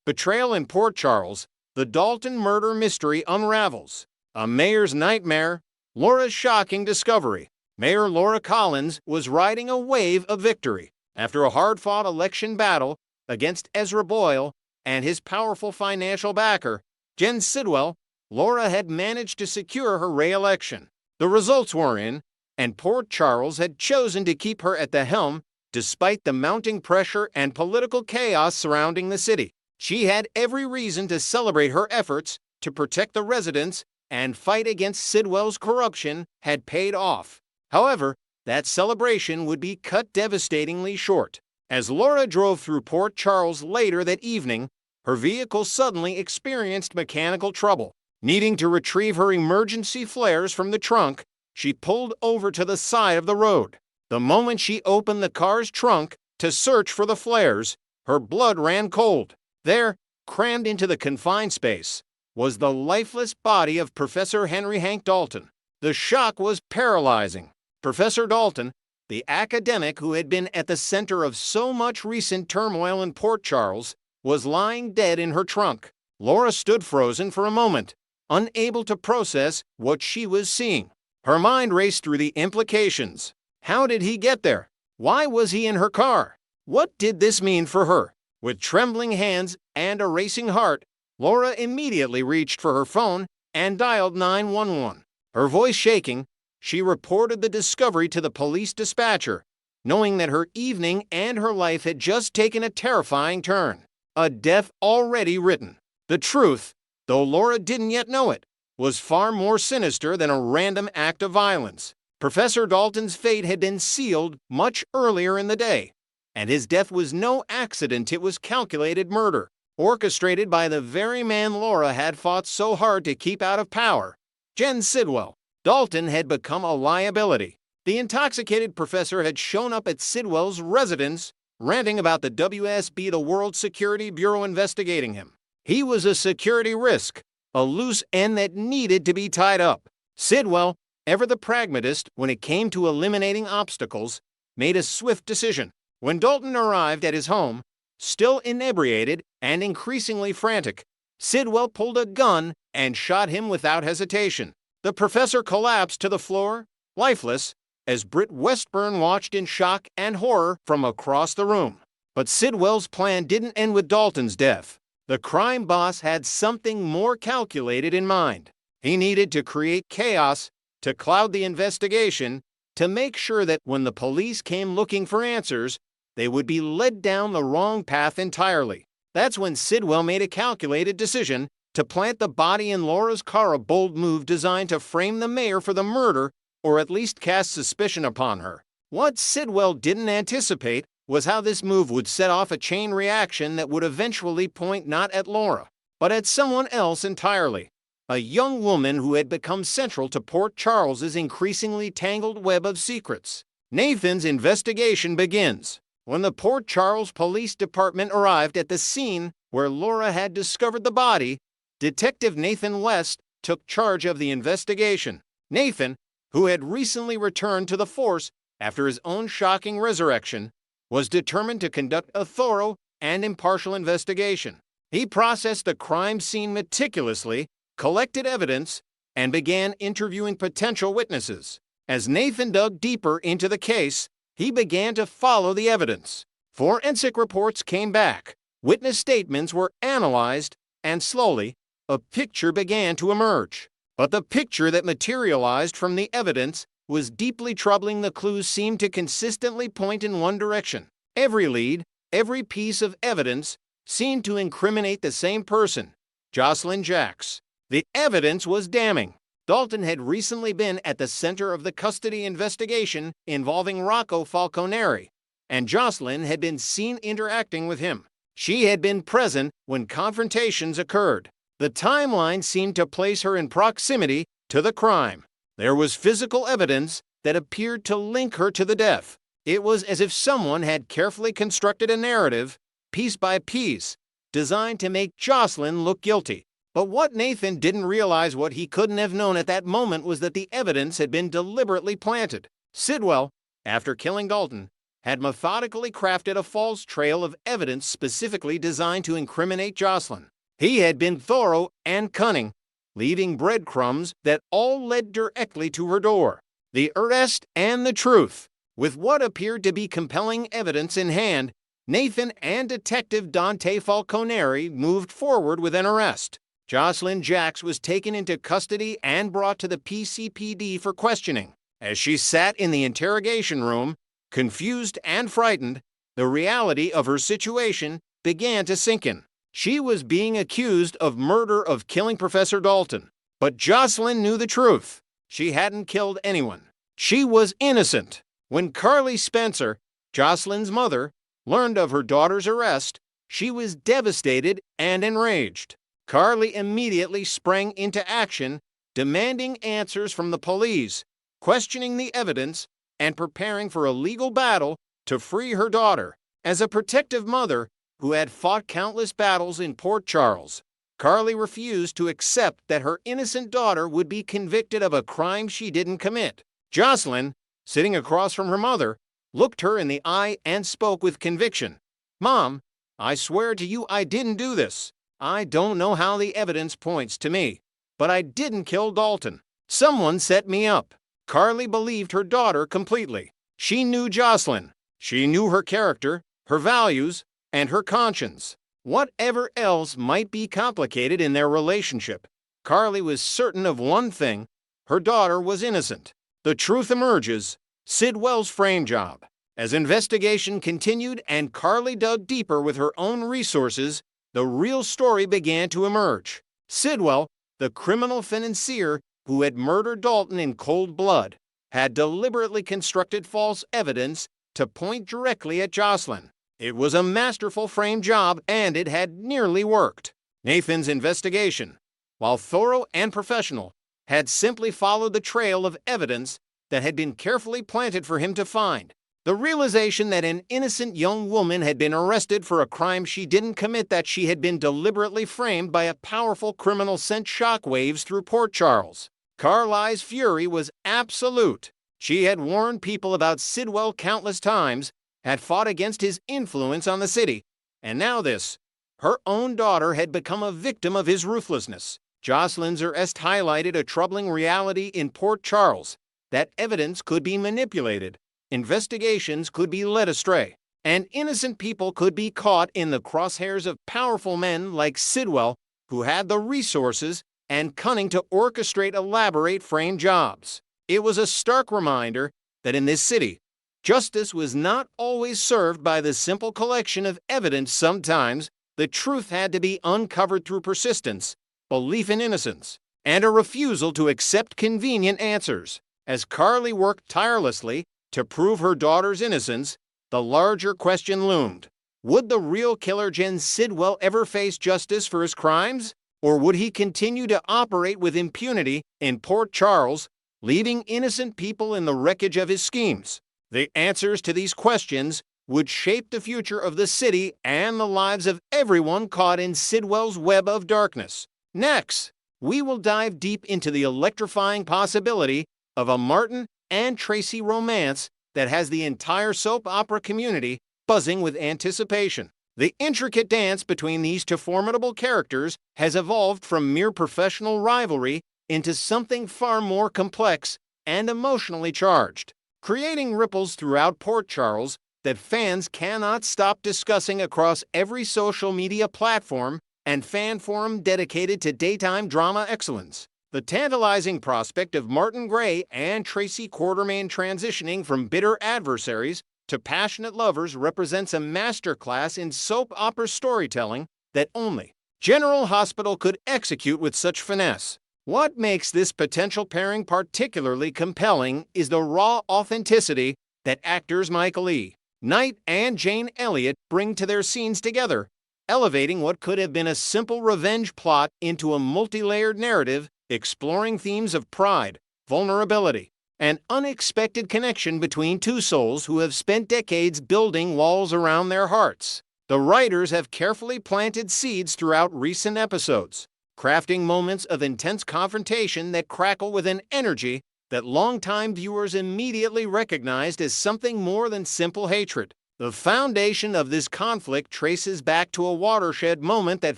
Betrayal in Port Charles, the Dalton murder mystery unravels. A mayor's nightmare, Laura's shocking discovery. Mayor Laura Collins was riding a wave of victory. After a hard-fought election battle against Ezra Boyle and his powerful financial backer, Jen Sidwell, Laura had managed to secure her re-election. The results were in, and Port Charles had chosen to keep her at the helm despite the mounting pressure and political chaos surrounding the city. She had every reason to celebrate her efforts to protect the residents and fight against Sidwell's corruption had paid off. However, that celebration would be cut devastatingly short. As Laura drove through Port Charles later that evening, her vehicle suddenly experienced mechanical trouble. Needing to retrieve her emergency flares from the trunk, she pulled over to the side of the road. The moment she opened the car's trunk to search for the flares, her blood ran cold. There, crammed into the confined space, was the lifeless body of Professor Henry Hank Dalton. The shock was paralyzing. Professor Dalton, the academic who had been at the center of so much recent turmoil in Port Charles, was lying dead in her trunk. Laura stood frozen for a moment, unable to process what she was seeing. Her mind raced through the implications. How did he get there? Why was he in her car? What did this mean for her? With trembling hands and a racing heart, Laura immediately reached for her phone and dialed 911. Her voice shaking, she reported the discovery to the police dispatcher, knowing that her evening and her life had just taken a terrifying turn. A death already written. The truth, though Laura didn't yet know it, was far more sinister than a random act of violence. Professor Dalton's fate had been sealed much earlier in the day, and his death was no accident. It was calculated murder, orchestrated by the very man Laura had fought so hard to keep out of power, Jen Sidwell. Dalton had become a liability. The intoxicated professor had shown up at Sidwell's residence, ranting about the WSB, the World Security Bureau, investigating him. He was a security risk, a loose end that needed to be tied up. Sidwell, ever the pragmatist when it came to eliminating obstacles, made a swift decision. When Dalton arrived at his home, still inebriated and increasingly frantic, Sidwell pulled a gun and shot him without hesitation. The professor collapsed to the floor, lifeless, as Britt Westburn watched in shock and horror from across the room. But Sidwell's plan didn't end with Dalton's death. The crime boss had something more calculated in mind. He needed to create chaos, to cloud the investigation, to make sure that when the police came looking for answers, they would be led down the wrong path entirely. That's when Sidwell made a calculated decision to plant the body in Laura's car, a bold move designed to frame the mayor for the murder or at least cast suspicion upon her. What Sidwell didn't anticipate was how this move would set off a chain reaction that would eventually point not at Laura, but at someone else entirely. A young woman who had become central to Port Charles's increasingly tangled web of secrets. Nathan's investigation begins. When the Port Charles Police Department arrived at the scene where Laura had discovered the body, Detective Nathan West took charge of the investigation. Nathan, who had recently returned to the force after his own shocking resurrection, was determined to conduct a thorough and impartial investigation. He processed the crime scene meticulously, collected evidence, and began interviewing potential witnesses. As Nathan dug deeper into the case, he began to follow the evidence. Forensic reports came back, witness statements were analyzed, and slowly, a picture began to emerge. But the picture that materialized from the evidence was deeply troubling. The clues seemed to consistently point in one direction. Every lead, every piece of evidence seemed to incriminate the same person, Josslyn Jax. The evidence was damning. Dalton had recently been at the center of the custody investigation involving Rocco Falconeri, and Josslyn had been seen interacting with him. She had been present when confrontations occurred. The timeline seemed to place her in proximity to the crime. There was physical evidence that appeared to link her to the death. It was as if someone had carefully constructed a narrative, piece by piece, designed to make Josslyn look guilty. But what Nathan didn't realize, what he couldn't have known at that moment, was that the evidence had been deliberately planted. Sidwell, after killing Dalton, had methodically crafted a false trail of evidence specifically designed to incriminate Josslyn. He had been thorough and cunning, leaving breadcrumbs that all led directly to her door. The arrest and the truth. With what appeared to be compelling evidence in hand, Nathan and Detective Dante Falconeri moved forward with an arrest. Josslyn Jax was taken into custody and brought to the PCPD for questioning. As she sat in the interrogation room, confused and frightened, the reality of her situation began to sink in. She was being accused of murder of killing Professor Dalton. But Josslyn knew the truth. She hadn't killed anyone. She was innocent. When Carly Spencer, Josslyn's mother, learned of her daughter's arrest, she was devastated and enraged. Carly immediately sprang into action, demanding answers from the police, questioning the evidence, and preparing for a legal battle to free her daughter. As a protective mother who had fought countless battles in Port Charles, Carly refused to accept that her innocent daughter would be convicted of a crime she didn't commit. Josslyn, sitting across from her mother, looked her in the eye and spoke with conviction. "Mom, I swear to you I didn't do this. I don't know how the evidence points to me, but I didn't kill Dalton. Someone set me up." Carly believed her daughter completely. She knew Josslyn. She knew her character, her values, and her conscience. Whatever else might be complicated in their relationship, Carly was certain of one thing: her daughter was innocent. The truth emerges: Sidwell's frame job. As investigation continued and Carly dug deeper with her own resources, the real story began to emerge. Sidwell, the criminal financier who had murdered Dalton in cold blood, had deliberately constructed false evidence to point directly at Josslyn. It was a masterful frame job, and it had nearly worked. Nathan's investigation, while thorough and professional, had simply followed the trail of evidence that had been carefully planted for him to find. The realization that an innocent young woman had been arrested for a crime she didn't commit, that she had been deliberately framed by a powerful criminal, sent shockwaves through Port Charles. Carly's fury was absolute. She had warned people about Sidwell countless times, had fought against his influence on the city, and now this. Her own daughter had become a victim of his ruthlessness. Josslyn's arrest highlighted a troubling reality in Port Charles: that evidence could be manipulated, investigations could be led astray, and innocent people could be caught in the crosshairs of powerful men like Sidwell, who had the resources and cunning to orchestrate elaborate frame jobs. It was a stark reminder that in this city, justice was not always served by the simple collection of evidence. Sometimes the truth had to be uncovered through persistence, belief in innocence, and a refusal to accept convenient answers. As Carly worked tirelessly to prove her daughter's innocence, the larger question loomed: would the real killer, Jen Sidwell, ever face justice for his crimes? Or would he continue to operate with impunity in Port Charles, leaving innocent people in the wreckage of his schemes? The answers to these questions would shape the future of the city and the lives of everyone caught in Sidwell's web of darkness. Next, we will dive deep into the electrifying possibility of a Martin and Tracy romance that has the entire soap opera community buzzing with anticipation. The intricate dance between these two formidable characters has evolved from mere professional rivalry into something far more complex and emotionally charged, creating ripples throughout Port Charles that fans cannot stop discussing across every social media platform and fan forum dedicated to daytime drama excellence. The tantalizing prospect of Martin Gray and Tracy Quartermain transitioning from bitter adversaries to passionate lovers represents a masterclass in soap opera storytelling that only General Hospital could execute with such finesse. What makes this potential pairing particularly compelling is the raw authenticity that actors Michael E. Knight and Jane Elliott bring to their scenes together, elevating what could have been a simple revenge plot into a multi-layered narrative exploring themes of pride, vulnerability, an unexpected connection between two souls who have spent decades building walls around their hearts. The writers have carefully planted seeds throughout recent episodes, crafting moments of intense confrontation that crackle with an energy that longtime viewers immediately recognized as something more than simple hatred. The foundation of this conflict traces back to a watershed moment that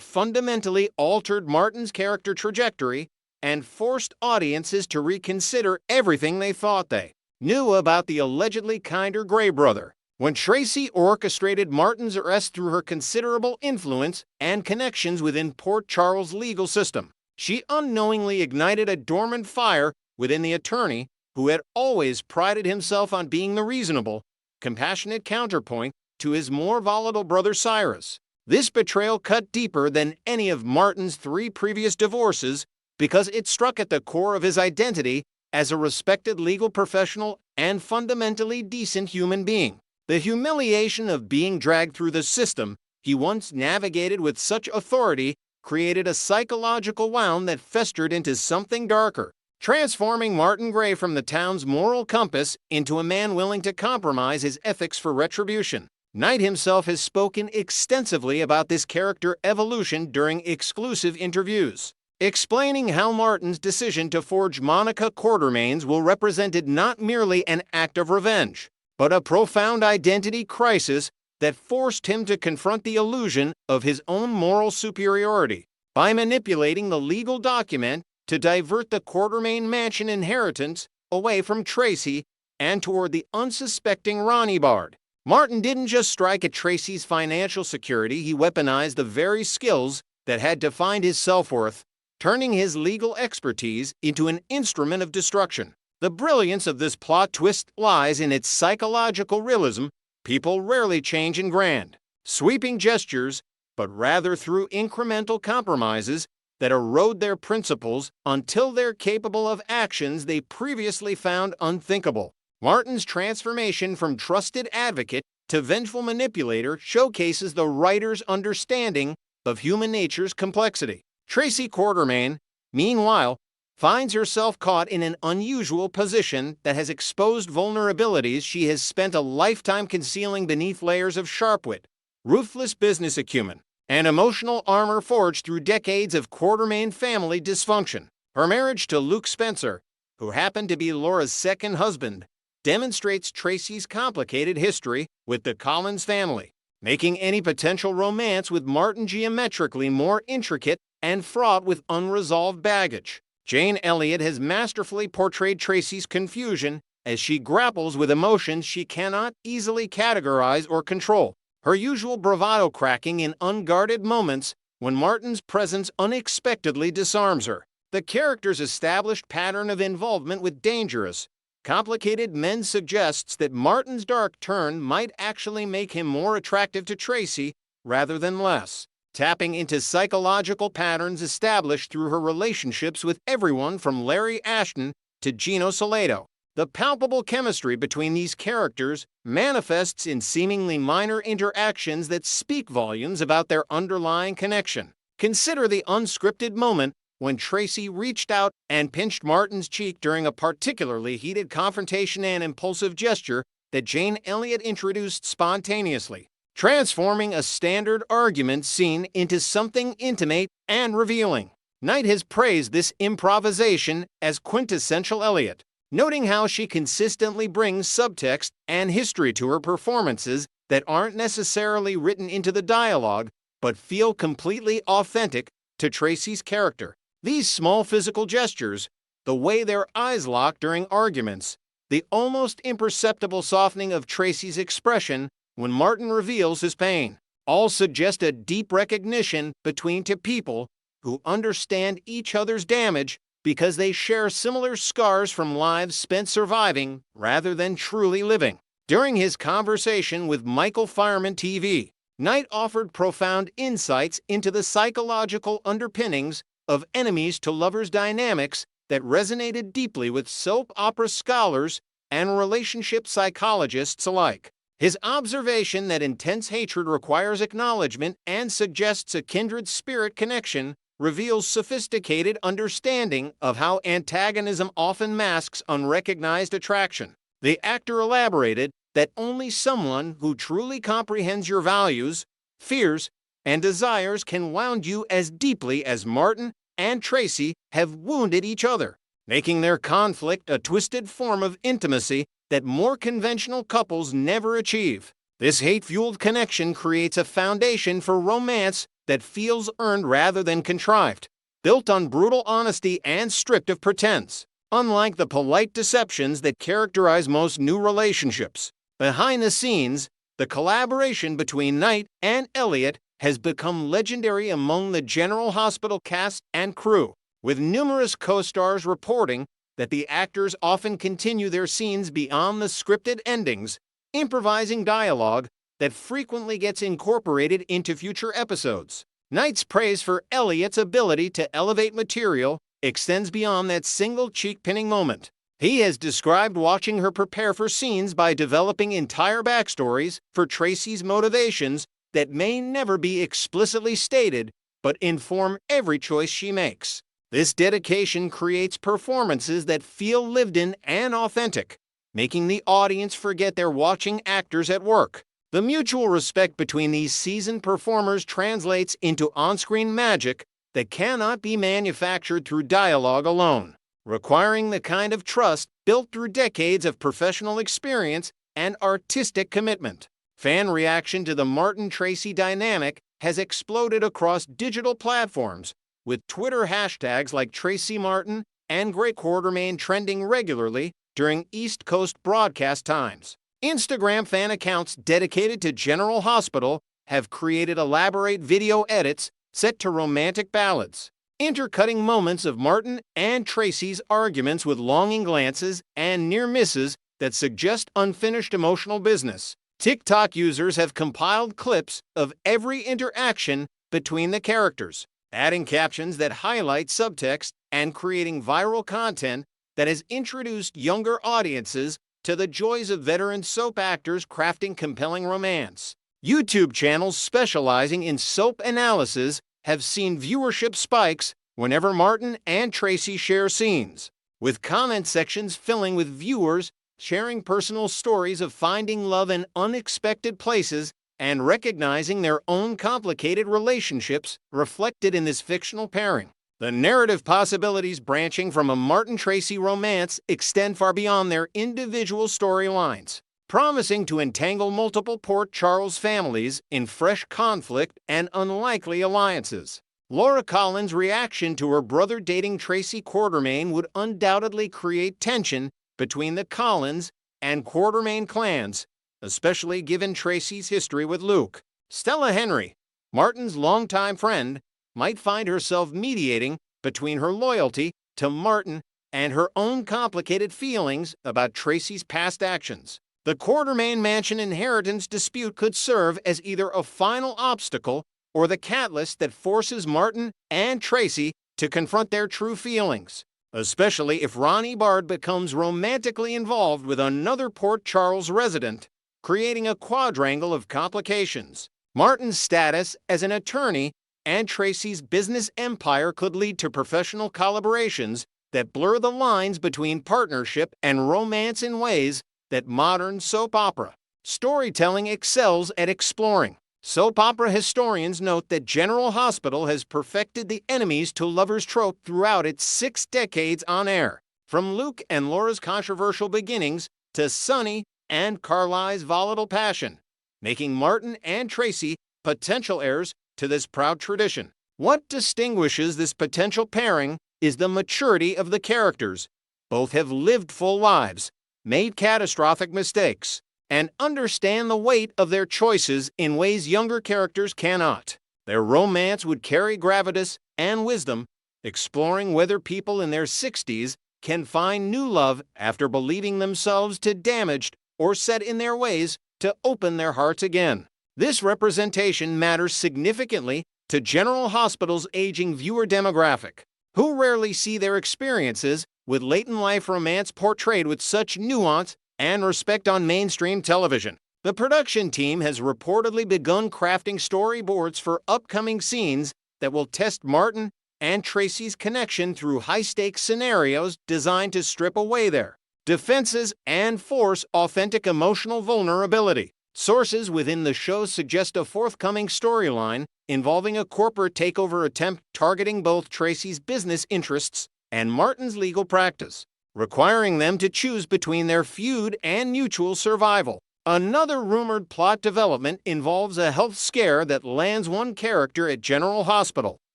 fundamentally altered Martin's character trajectory and forced audiences to reconsider everything they thought they knew about the allegedly kinder Gray brother. When Tracy orchestrated Martin's arrest through her considerable influence and connections within Port Charles' legal system, she unknowingly ignited a dormant fire within the attorney who had always prided himself on being the reasonable, compassionate counterpoint to his more volatile brother Cyrus. This betrayal cut deeper than any of Martin's 3 previous divorces because it struck at the core of his identity as a respected legal professional and fundamentally decent human being. The humiliation of being dragged through the system he once navigated with such authority created a psychological wound that festered into something darker, transforming Martin Gray from the town's moral compass into a man willing to compromise his ethics for retribution. Knight himself has spoken extensively about this character evolution during exclusive interviews, explaining how Martin's decision to forge Monica Quartermain's will represented not merely an act of revenge, but a profound identity crisis that forced him to confront the illusion of his own moral superiority. By manipulating the legal document to divert the Quartermain mansion inheritance away from Tracy and toward the unsuspecting Ronnie Bard, Martin didn't just strike at Tracy's financial security, he weaponized the very skills that had defined his self-worth, turning his legal expertise into an instrument of destruction. The brilliance of this plot twist lies in its psychological realism. People rarely change in grand, sweeping gestures, but rather through incremental compromises that erode their principles until they're capable of actions they previously found unthinkable. Martin's transformation from trusted advocate to vengeful manipulator showcases the writer's understanding of human nature's complexity. Tracy Quartermain, meanwhile, finds herself caught in an unusual position that has exposed vulnerabilities she has spent a lifetime concealing beneath layers of sharp wit, ruthless business acumen, and emotional armor forged through decades of Quartermain family dysfunction. Her marriage to Luke Spencer, who happened to be Laura's second husband, demonstrates Tracy's complicated history with the Collins family, making any potential romance with Martin geometrically more intricate and fraught with unresolved baggage. Jane Elliott has masterfully portrayed Tracy's confusion as she grapples with emotions she cannot easily categorize or control, her usual bravado cracking in unguarded moments when Martin's presence unexpectedly disarms her. The character's established pattern of involvement with dangerous, complicated men suggests that Martin's dark turn might actually make him more attractive to Tracy rather than less, tapping into psychological patterns established through her relationships with everyone from Larry Ashton to Gino Salado. The palpable chemistry between these characters manifests in seemingly minor interactions that speak volumes about their underlying connection. Consider the unscripted moment when Tracy reached out and pinched Martin's cheek during a particularly heated confrontation, an impulsive gesture that Jane Elliott introduced spontaneously, transforming a standard argument scene into something intimate and revealing. Knight has praised this improvisation as quintessential Elliott, noting how she consistently brings subtext and history to her performances that aren't necessarily written into the dialogue, but feel completely authentic to Tracy's character. These small physical gestures, the way their eyes lock during arguments, the almost imperceptible softening of Tracy's expression when Martin reveals his pain, all suggest a deep recognition between two people who understand each other's damage because they share similar scars from lives spent surviving rather than truly living. During his conversation with Michael Fireman TV, Knight offered profound insights into the psychological underpinnings of enemies to lovers dynamics that resonated deeply with soap opera scholars and relationship psychologists alike. His observation that intense hatred requires acknowledgement and suggests a kindred spirit connection reveals sophisticated understanding of how antagonism often masks unrecognized attraction. The actor elaborated that only someone who truly comprehends your values, fears, and desires can wound you as deeply as Martin and Tracy have wounded each other. making their conflict a twisted form of intimacy that more conventional couples never achieve. This hate-fueled connection creates a foundation for romance that feels earned rather than contrived, built on brutal honesty and stripped of pretense. Unlike the polite deceptions that characterize most new relationships, behind the scenes, the collaboration between Knight and Elliot has become legendary among the General Hospital cast and crew, with numerous co-stars reporting that the actors often continue their scenes beyond the scripted endings, improvising dialogue that frequently gets incorporated into future episodes. Knight's praise for Elliot's ability to elevate material extends beyond that single cheek-pinning moment. He has described watching her prepare for scenes by developing entire backstories for Tracy's motivations that may never be explicitly stated, but inform every choice she makes. This dedication creates performances that feel lived in and authentic, making the audience forget they're watching actors at work. The mutual respect between these seasoned performers translates into on-screen magic that cannot be manufactured through dialogue alone, requiring the kind of trust built through decades of professional experience and artistic commitment. Fan reaction to the Martin-Tracy dynamic has exploded across digital platforms, with Twitter hashtags like Tracy Martin and Grey Quartermain trending regularly during East Coast broadcast times. Instagram fan accounts dedicated to General Hospital have created elaborate video edits set to romantic ballads, intercutting moments of Martin and Tracy's arguments with longing glances and near misses that suggest unfinished emotional business. TikTok users have compiled clips of every interaction between the characters, adding captions that highlight subtext and creating viral content that has introduced younger audiences to the joys of veteran soap actors crafting compelling romance. YouTube channels specializing in soap analysis have seen viewership spikes whenever Martin and Tracy share scenes, with comment sections filling with viewers sharing personal stories of finding love in unexpected places and recognizing their own complicated relationships reflected in this fictional pairing. The narrative possibilities branching from a Martin-Tracy romance extend far beyond their individual storylines, promising to entangle multiple Port Charles families in fresh conflict and unlikely alliances. Laura Collins' reaction to her brother dating Tracy Quartermain would undoubtedly create tension between the Collins and Quartermain clans, especially given Tracy's history with Luke. Stella Henry, Martin's longtime friend, might find herself mediating between her loyalty to Martin and her own complicated feelings about Tracy's past actions. The Quartermain mansion inheritance dispute could serve as either a final obstacle or the catalyst that forces Martin and Tracy to confront their true feelings, especially if Ronnie Bard becomes romantically involved with another Port Charles resident, creating a quadrangle of complications. Martin's status as an attorney and Tracy's business empire could lead to professional collaborations that blur the lines between partnership and romance in ways that modern soap opera storytelling excels at exploring. Soap opera historians note that General Hospital has perfected the enemies to lovers trope throughout its 6 decades on air, from Luke and Laura's controversial beginnings to Sonny and Carly's volatile passion, making Martin and Tracy potential heirs to this proud tradition. What distinguishes this potential pairing is the maturity of the characters. Both have lived full lives, made catastrophic mistakes, and understand the weight of their choices in ways younger characters cannot. Their romance would carry gravitas and wisdom, exploring whether people in their 60s can find new love after believing themselves too damaged or set in their ways to open their hearts again. This representation matters significantly to General Hospital's aging viewer demographic, who rarely see their experiences with late-in-life romance portrayed with such nuance and respect on mainstream television. The production team has reportedly begun crafting storyboards for upcoming scenes that will test Martin and Tracy's connection through high-stakes scenarios designed to strip away their defenses and force authentic emotional vulnerability. Sources within the show suggest a forthcoming storyline involving a corporate takeover attempt targeting both Tracy's business interests and Martin's legal practice, requiring them to choose between their feud and mutual survival. Another rumored plot development involves a health scare that lands one character at General Hospital,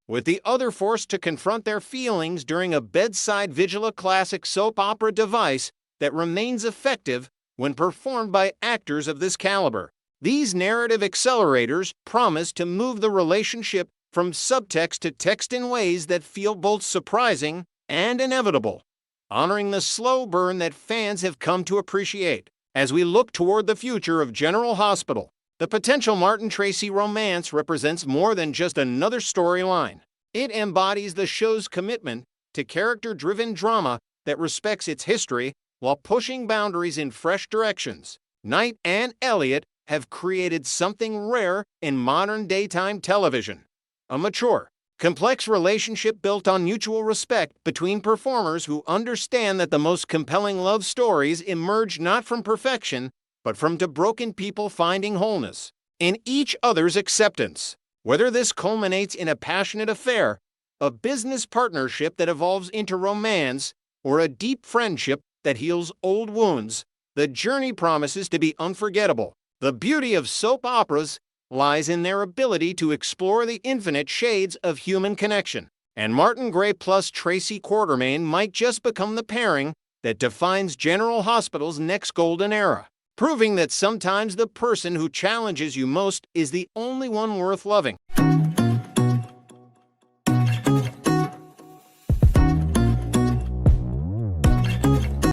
with the other forced to confront their feelings during a bedside vigil, a classic soap opera device that remains effective when performed by actors of this caliber. These narrative accelerators promise to move the relationship from subtext to text in ways that feel both surprising and inevitable, honoring the slow burn that fans have come to appreciate. As we look toward the future of General Hospital, the potential Martin-Tracy romance represents more than just another storyline. It embodies the show's commitment to character-driven drama that respects its history while pushing boundaries in fresh directions. Knight and Elliot have created something rare in modern daytime television: a mature, complex relationship built on mutual respect between performers who understand that the most compelling love stories emerge not from perfection, but from two broken people finding wholeness in each other's acceptance. Whether this culminates in a passionate affair, a business partnership that evolves into romance, or a deep friendship that heals old wounds, the journey promises to be unforgettable. The beauty of soap operas lies in their ability to explore the infinite shades of human connection. And Martin Gray plus Tracy Quartermaine might just become the pairing that defines General Hospital's next golden era, proving that sometimes the person who challenges you most is the only one worth loving.